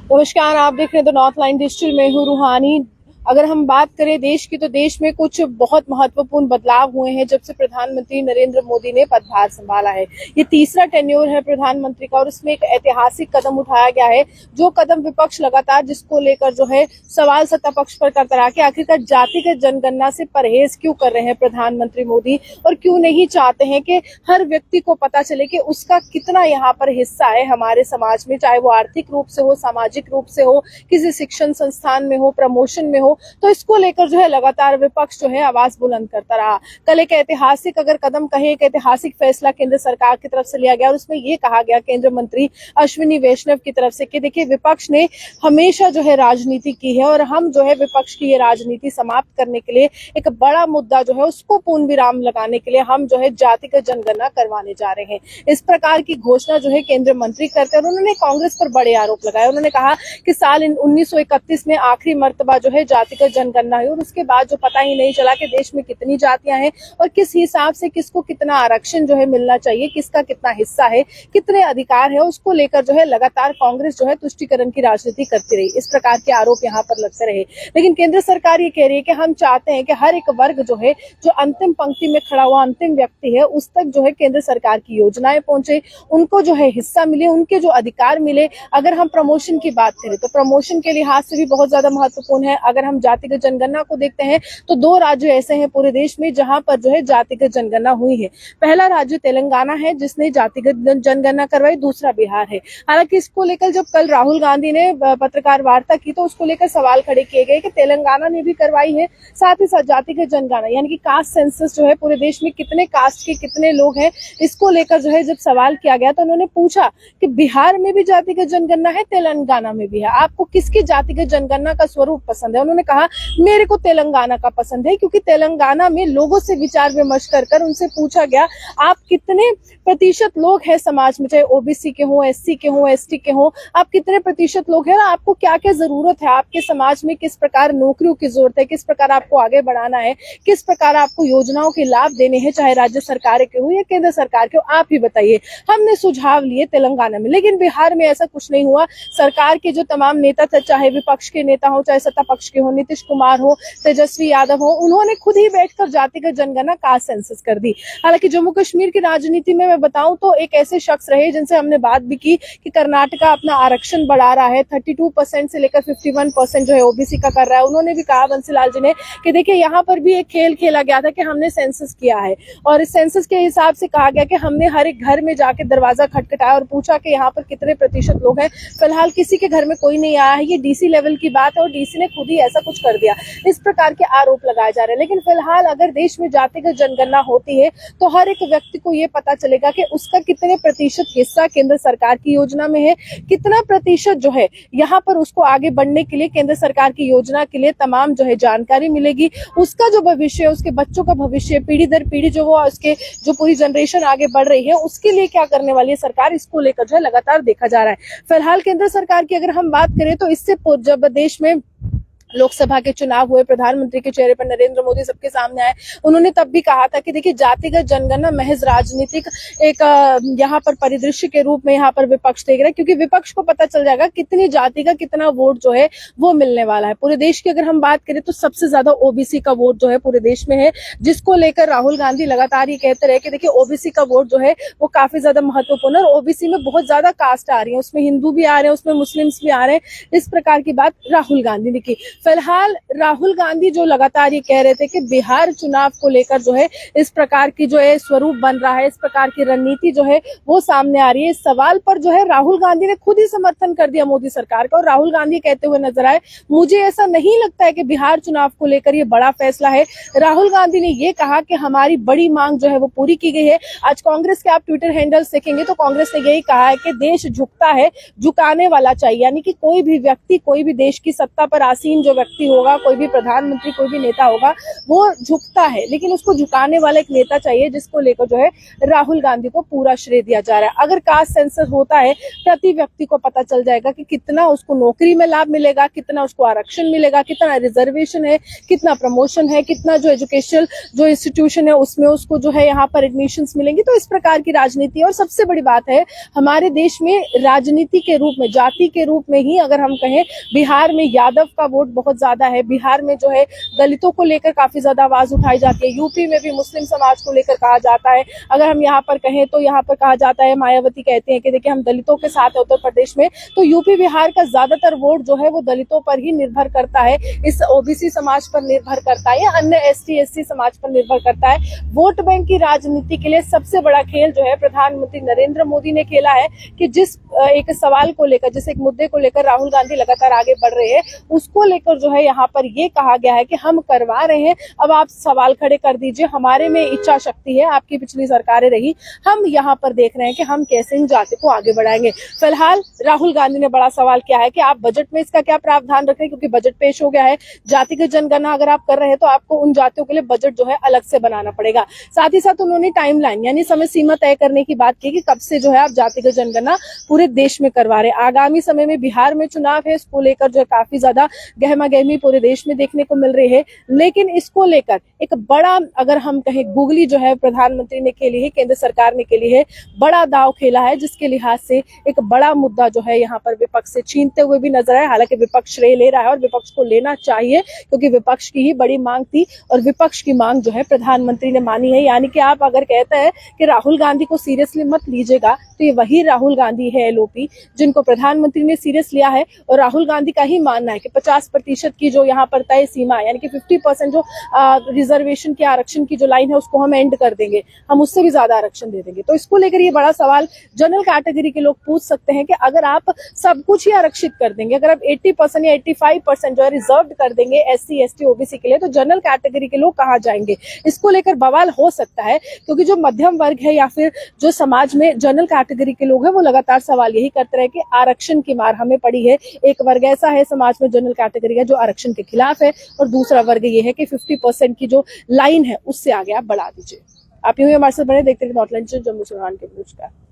नमस्कार, आप देख रहे हैं द नॉर्थ लाइन डिजिटल में हूं रूहानी। अगर हम बात करें देश की, तो देश में कुछ बहुत महत्वपूर्ण बदलाव हुए हैं जब से प्रधानमंत्री नरेंद्र मोदी ने पदभार संभाला है। ये तीसरा टेन्योर है प्रधानमंत्री का और इसमें एक ऐतिहासिक कदम उठाया गया है। जो कदम विपक्ष लगातार जिसको लेकर जो है सवाल सत्ता पक्ष पर करता रहा कि आखिरकार जातिगत जनगणना से परहेज क्यों कर रहे हैं प्रधानमंत्री मोदी और क्यों नहीं चाहते हैं कि हर व्यक्ति को पता चले कि उसका कितना यहाँ पर हिस्सा है हमारे समाज में, चाहे वो आर्थिक रूप से हो, सामाजिक रूप से हो, किसी शिक्षण संस्थान में हो, प्रमोशन में हो। तो इसको लेकर जो है लगातार विपक्ष जो है आवाज बुलंद करता रहा। कल एक ऐतिहासिक अगर कदम कहे, एक ऐतिहासिक फैसला केंद्र सरकार की तरफ से लिया गया और उसमें ये कहा गया केंद्रीय मंत्री अश्विनी वैष्णव की तरफ से कि देखिए, विपक्ष ने हमेशा जो है राजनीति की है और हम जो है विपक्ष की ये राजनीति समाप्त करने के लिए एक बड़ा मुद्दा जो है उसको पूर्ण विराम लगाने के लिए हम जो है जातिगत जनगणना करवाने जा रहे हैं। इस प्रकार की घोषणा जो है केंद्रीय मंत्री करते हैं और उन्होंने कांग्रेस पर बड़े आरोप लगाए। उन्होंने कहा कि साल 1931 में आखिरी मर्तबा जो है जातिगत जनगणना हुई और उसके बाद जो पता ही नहीं चला कि देश में कितनी जातियां हैं और किस हिसाब से किसको कितना आरक्षण जो है मिलना चाहिए, किसका कितना हिस्सा है, कितने अधिकार है, उसको लेकर जो है लगातार कांग्रेस जो है तुष्टीकरण की राजनीति करती रही। इस प्रकार के आरोप यहाँ पर लगते रहे। लेकिन केंद्र सरकार ये कह रही है कि हम चाहते हैं कि हर एक वर्ग जो है, जो अंतिम पंक्ति में खड़ा हुआ अंतिम व्यक्ति है, उस तक जो है केंद्र सरकार की योजनाएं पहुंचे, उनको जो है हिस्सा मिले, उनके जो अधिकार मिले। अगर हम प्रमोशन की बात करें तो प्रमोशन के लिहाज से भी बहुत ज्यादा महत्वपूर्ण है। अगर हम जातिगत जनगणना को देखते हैं तो 2 राज्य ऐसे हैं पूरे देश में जहां पर जो है जातिगत जनगणना हुई है। पहला राज्य तेलंगाना है जिसने जातिगत जनगणना करवाई, दूसरा बिहार है। हालांकि इसको लेकर जब कल राहुल गांधी ने पत्रकार वार्ता की तो उसको लेकर सवाल खड़े किए गए कि तेलंगाना ने भी करवाई है, साथ ही साथ जातिगत जनगणना यानी कि कास्ट सेंसस जो है पूरे देश में कितने कास्ट के कितने लोग हैं, इसको लेकर जो है जब सवाल किया गया तो उन्होंने पूछा कि बिहार में भी जातिगत जनगणना है, तेलंगाना में भी है, आपको किसकी जातिगत जनगणना का स्वरूप पसंद है? उन्होंने कहा मेरे को तेलंगाना का पसंद है, क्योंकि तेलंगाना में लोगों से विचार विमर्श कर उनसे पूछा गया आप कितने प्रतिशत लोग हैं समाज में, चाहे ओबीसी के हो, एससी के हो, एसटी के हो, आप कितने प्रतिशत लोग हैं, आपको क्या क्या जरूरत है, आपके समाज में किस प्रकार नौकरियों की जरूरत है, किस प्रकार आपको आगे बढ़ाना है, किस प्रकार आपको योजनाओं के लाभ देने हैं, चाहे राज्य सरकार के हो या केंद्र सरकार के हो, आप ही बताइए। हमने सुझाव लिए तेलंगाना में, लेकिन बिहार में ऐसा कुछ नहीं हुआ। सरकार के जो तमाम नेता थे, चाहे विपक्ष के नेता हो, चाहे सत्ता पक्ष के हो, नीतीश कुमार हो, तेजस्वी यादव हो, उन्होंने खुद ही बैठकर जातिगत जनगणना कास्ट सेंसस कर दी। हालांकि जम्मू कश्मीर की राजनीति में मैं बताऊं तो एक ऐसे शख्स रहे जिनसे हमने बात भी की कि कर्नाटका अपना आरक्षण बढ़ा रहा है, 32% से लेकर 51% जो है ओबीसी का कर रहा है। उन्होंने भी कहा, बंसीलाल जी ने, कि देखिए यहाँ पर भी एक खेल खेला गया था कि हमने सेंसस किया है और इस सेंसस के हिसाब से कहा गया कि हमने हर एक घर में जाके दरवाजा खटखटाया और पूछा कि यहाँ पर कितने प्रतिशत लोग हैं। फिलहाल किसी के घर में कोई नहीं आया है, ये डीसी लेवल की बात है और डीसी ने खुद ही ऐसा कुछ कर दिया। इस प्रकार के आरोप लगाए जा रहे हैं। लेकिन फिलहाल अगर देश में जातिगत जनगणना होती है तो हर एक व्यक्ति को ये पता चलेगा कि उसका कितने प्रतिशत हिस्सा केंद्र सरकार की योजना में है, कितना प्रतिशत जो है यहाँ पर उसको आगे बढ़ने के लिए केंद्र सरकार की योजना के लिए तमाम जो है जानकारी मिलेगी। उसका जो भविष्य है, उसके बच्चों का भविष्य, पीढ़ी दर पीढ़ी जो वो उसके जो पूरी जनरेशन आगे बढ़ रही है उसके लिए क्या करने वाली है सरकार, इसको लेकर जो है लगातार देखा जा रहा है। फिलहाल केंद्र सरकार की अगर हम बात करें तो इससे जब देश में लोकसभा के चुनाव हुए, प्रधानमंत्री के चेहरे पर नरेंद्र मोदी सबके सामने आए, उन्होंने तब भी कहा था कि देखिए, जातिगत जनगणना महज राजनीतिक एक यहाँ पर परिदृश्य के रूप में यहाँ पर विपक्ष देख रहा है, क्योंकि विपक्ष को पता चल जाएगा कितनी जाति का कितना वोट जो है वो मिलने वाला है। पूरे देश की अगर हम बात करें तो सबसे ज्यादा ओबीसी का वोट जो है पूरे देश में है, जिसको लेकर राहुल गांधी लगातार ये कहते रहे कि देखिए, ओबीसी का वोट जो है वो काफी ज्यादा महत्वपूर्ण है और ओबीसी में बहुत ज्यादा कास्ट आ रही है, उसमें हिंदू भी आ रहे हैं, उसमें मुस्लिम्स भी आ रहे हैं। इस प्रकार की बात राहुल गांधी ने की। फिलहाल राहुल गांधी जो लगातार ये कह रहे थे कि बिहार चुनाव को लेकर जो है इस प्रकार की जो है स्वरूप बन रहा है, इस प्रकार की रणनीति जो है वो सामने आ रही है। इस सवाल पर जो है राहुल गांधी ने खुद ही समर्थन कर दिया मोदी सरकार का और राहुल गांधी कहते हुए नजर आए, मुझे ऐसा नहीं लगता है कि बिहार चुनाव को लेकर ये बड़ा फैसला है। राहुल गांधी ने ये कहा कि हमारी बड़ी मांग जो है वो पूरी की गई है। आज कांग्रेस के आप ट्विटर हैंडल्स देखेंगे तो कांग्रेस ने यही कहा है कि देश झुकता है, झुकाने वाला चाहिए, यानी कि कोई भी व्यक्ति, कोई भी देश की सत्ता पर आसीन जो जो व्यक्ति होगा, कोई भी प्रधानमंत्री, कोई भी नेता होगा, वो झुकता है, लेकिन उसको झुकाने वाला एक नेता चाहिए जिसको लेकर जो है राहुल गांधी को पूरा श्रेय दिया जा रहा है। अगर कास्ट सेंसस होता है, प्रति व्यक्ति को पता चल जाएगा कि कितना उसको नौकरी में लाभ मिलेगा, कितना उसको आरक्षण मिलेगा, कितना रिजर्वेशन है, कितना प्रमोशन है, कितना जो एजुकेशनल जो इंस्टीट्यूशन है उसमें उसको जो है यहाँ पर एडमिशंस मिलेंगी। तो इस प्रकार की राजनीति है। और सबसे बड़ी बात है, हमारे देश में राजनीति के रूप में, जाति के रूप में ही अगर हम कहें, बिहार में यादव का वोट बहुत ज्यादा है, बिहार में जो है दलितों को लेकर काफी ज्यादा आवाज उठाई जाती है, यूपी में भी मुस्लिम समाज को लेकर कहा जाता है। अगर हम यहाँ पर कहें तो यहाँ पर कहा जाता है, मायावती कहते हैं कि देखिए हम दलितों के साथ है उत्तर प्रदेश में, तो यूपी बिहार का ज्यादातर वोट जो है वो दलितों पर ही निर्भर करता है, इस ओबीसी समाज पर निर्भर करता है या अन्य एसटी एससी समाज पर निर्भर करता है। वोट बैंक की राजनीति के लिए सबसे बड़ा खेल जो है प्रधानमंत्री नरेंद्र मोदी ने खेला है कि जिस एक सवाल को लेकर, जिस एक मुद्दे को लेकर राहुल गांधी लगातार आगे बढ़ रहे हैं, उसको लेकर जो है यहाँ पर ये कहा गया है कि हम करवा रहे हैं, अब आप सवाल खड़े कर दीजिए, हमारे में इच्छा शक्ति है, आपकी पिछली सरकारें रही, हम यहाँ पर देख रहे हैं कि हम कैसे इन जाति को आगे बढ़ाएंगे। फिलहाल राहुल गांधी ने बड़ा सवाल किया है कि आप बजट में इसका क्या प्रावधान रखें, क्योंकि बजट पेश हो गया है, जातिगत जनगणना अगर आप कर रहे हैं तो आपको उन जातियों के लिए बजट जो है अलग से बनाना पड़ेगा। साथ ही साथ उन्होंने टाइमलाइन यानी समय सीमा तय करने की बात की कि कब से जो है आप जातिगत जनगणना पूरे देश में करवा रहे हैं। आगामी समय में बिहार में चुनाव है, इसको लेकर जो है काफी ज्यादा गहमा गहमी पूरे देश में देखने को मिल रही है, लेकिन इसको लेकर एक बड़ा, अगर हम कहें, गुगली जो है प्रधानमंत्री ने खेली है, केंद्र सरकार ने खेली है, बड़ा दाव खेला है, जिसके लिहाज से एक बड़ा मुद्दा जो है यहाँ पर विपक्ष से छीनते हुए भी नजर आए। हालांकि विपक्ष श्रेय ले रहा है और विपक्ष को लेना चाहिए, क्योंकि विपक्ष की ही बड़ी मांग थी और विपक्ष की मांग जो है प्रधानमंत्री ने मानी है। यानी कि आप अगर कहते हैं कि राहुल गांधी को सीरियसली मत लीजिएगा, तो ये वही राहुल गांधी है एलओपी जिनको प्रधानमंत्री ने सीरियस लिया है। और राहुल गांधी का ही मानना है कि 50% की जो यहाँ पर तय सीमा है, यानी कि 50% जो रिजर्वेशन की, आरक्षण की जो लाइन है, उसको हम एंड कर देंगे, हम उससे भी ज्यादा आरक्षण दे देंगे। तो इसको लेकर ये बड़ा सवाल जनरल कैटेगरी के लोग पूछ सकते हैं कि अगर आप सब कुछ ही आरक्षित कर देंगे, अगर आप 80% या 85% जो है रिजर्व कर देंगे एससी एसटी ओबीसी के लिए, तो जनरल कैटेगरी के लोग कहाँ जाएंगे? इसको लेकर बवाल हो सकता है, क्योंकि जो मध्यम वर्ग है या फिर जो समाज में जनरल कैटेगरी के लोग हैं, वो लगातार सवाल यही करते रहे कि आरक्षण की मार हमें पड़ी है। एक वर्ग ऐसा है समाज में जनरल कैटेगरी का जो आरक्षण के खिलाफ है, और दूसरा वर्ग ये है कि 50% की जो लाइन है उससे आगे आप बढ़ा दीजिए। आप यूं ही हमारे साथ बने, देखते रहिए नॉर्थलैंड जम्मू से।